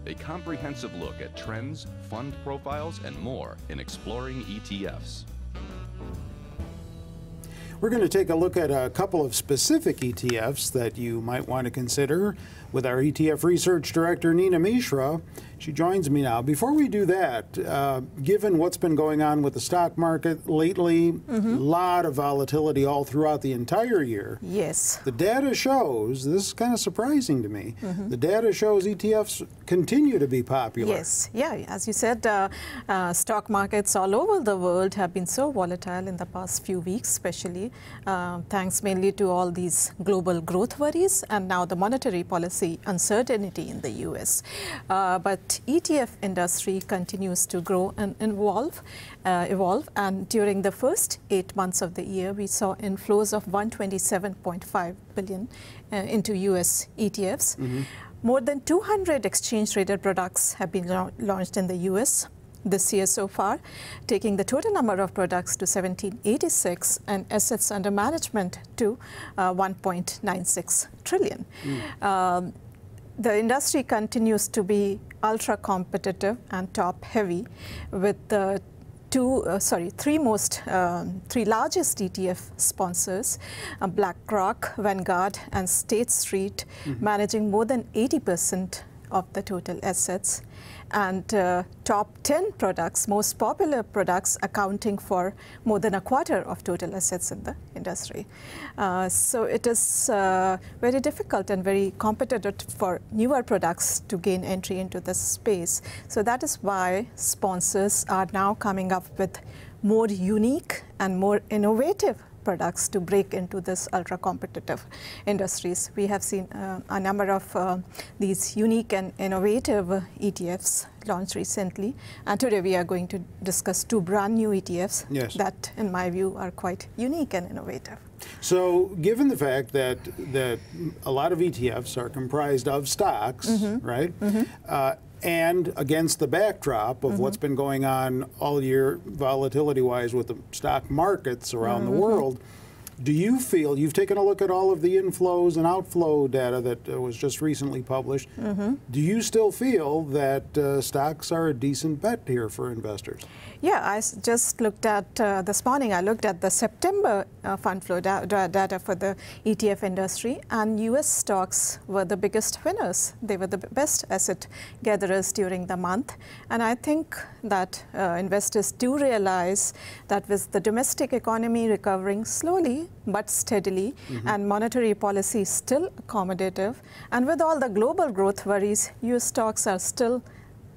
a comprehensive look at trends, fund profiles, and more in Exploring ETFs. We're going to take a look at a couple of specific ETFs that you might want to consider with our ETF Research Director, Nina Mishra. She joins me now. Before we do that, given what's been going on with the stock market lately, a lot of volatility all throughout the entire year. Yes. The data shows, this is kind of surprising to me, the data shows ETFs continue to be popular. Yes, yeah, as you said, stock markets all over the world have been so volatile in the past few weeks, especially thanks mainly to all these global growth worries and now the monetary policy uncertainty in the US. But ETF industry continues to grow and evolve, and during the first 8 months of the year, we saw inflows of $127.5 billion into US ETFs. More than 200 exchange-traded products have been launched in the US this year so far, taking the total number of products to 1786 and assets under management to 1.96 trillion. The industry continues to be ultra competitive and top heavy, with the three largest ETF sponsors, BlackRock, Vanguard, and State Street, managing more than 80% of the total assets, and top 10 products, most popular products, accounting for more than a quarter of total assets in the industry. So it is very difficult and very competitive for newer products to gain entry into this space. So that is why sponsors are now coming up with more unique and more innovative products to break into this ultra-competitive industries. We have seen a number of these unique and innovative ETFs launched recently, and today we are going to discuss two brand new ETFs that, in my view, are quite unique and innovative. So, given the fact that a lot of ETFs are comprised of stocks, right? And against the backdrop of what's been going on all year volatility-wise with the stock markets around the world, do you feel, you've taken a look at all of the inflows and outflow data that was just recently published, do you still feel that stocks are a decent bet here for investors? Yeah, I just looked at, this morning I looked at the September fund flow data for the ETF industry, and US stocks were the biggest winners. They were the best asset gatherers during the month. And I think that investors do realize that with the domestic economy recovering slowly but steadily, and monetary policy still accommodative, and with all the global growth worries, US stocks are still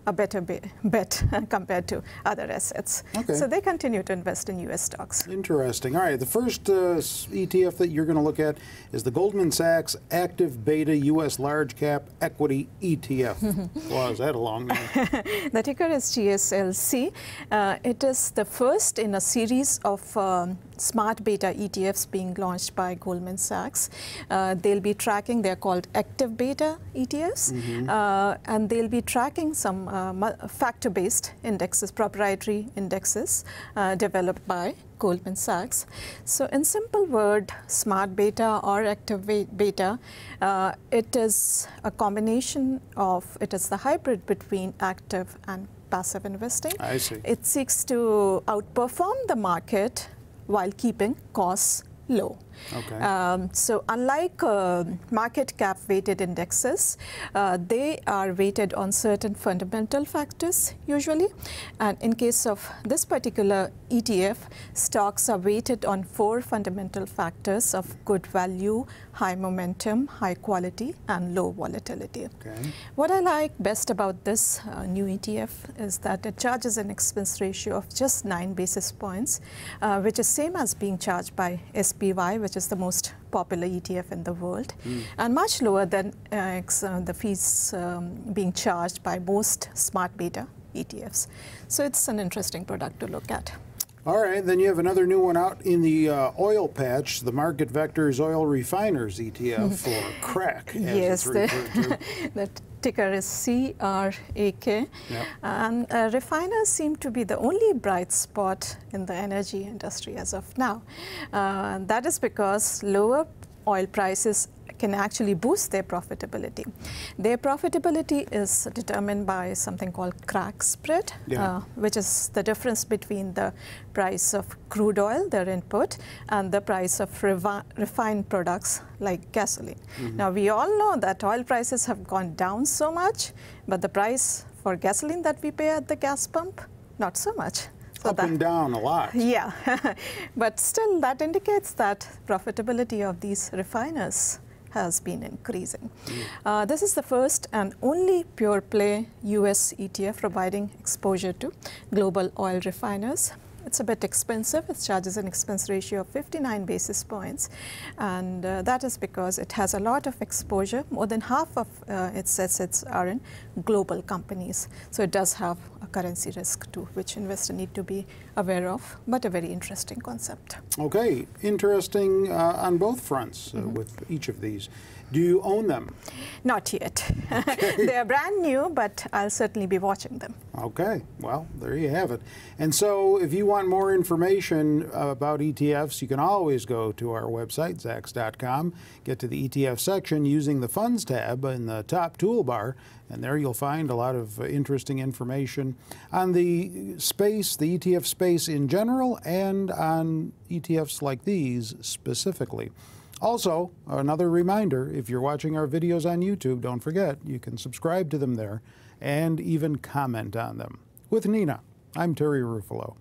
a better bet compared to other assets. So they continue to invest in US stocks. Interesting. All right, the first ETF that you're going to look at is the Goldman Sachs Active Beta US Large Cap Equity ETF. Wow, is that a long name? The ticker is GSLC. It is the first in a series of smart beta ETFs being launched by Goldman Sachs. They'll be tracking, they're called active beta ETFs, and they'll be tracking some factor-based indexes, proprietary indexes developed by Goldman Sachs. So in simple word, smart beta or active beta, it is a combination of, it is the hybrid between active and passive investing. I see. It seeks to outperform the market while keeping costs low. So unlike market cap weighted indexes, they are weighted on certain fundamental factors usually, and in case of this particular ETF, stocks are weighted on 4 fundamental factors of good value, high momentum, high quality, and low volatility. What I like best about this new ETF is that it charges an expense ratio of just 9 basis points, which is same as being charged by SPY, which is the most popular ETF in the world, and much lower than the fees being charged by most smart beta ETFs. So it's an interesting product to look at. All right, then you have another new one out in the oil patch, the Market Vectors Oil Refiners ETF, or CRAK, as yes, it's referred to. The ticker is CRAK. And refiners seem to be the only bright spot in the energy industry as of now. That is because lower oil prices can actually boost their profitability. Their profitability is determined by something called CRAK spread, which is the difference between the price of crude oil, their input, and the price of refined products like gasoline. Now, we all know that oil prices have gone down so much, but the price for gasoline that we pay at the gas pump, not so much. So up and down a lot. Yeah, but still that indicates that profitability of these refiners has been increasing. This is the first and only pure play US ETF providing exposure to global oil refiners. It's a bit expensive. It charges an expense ratio of 59 basis points. And that is because it has a lot of exposure. More than half of its assets are in global companies. So it does have a currency risk too, which investors need to be aware of, but a very interesting concept. Okay, interesting on both fronts with each of these. Do you own them? Not yet. Okay. They are brand new, but I'll certainly be watching them. Okay, well, there you have it. And so if you want more information about ETFs, you can always go to our website, Sachs.com, get to the ETF section using the Funds tab in the top toolbar, and there you'll find a lot of interesting information on the space, the ETF space in general, and on ETFs like these specifically. Also, another reminder, if you're watching our videos on YouTube, don't forget, you can subscribe to them there and even comment on them. With Nina, I'm Terry Ruffalo.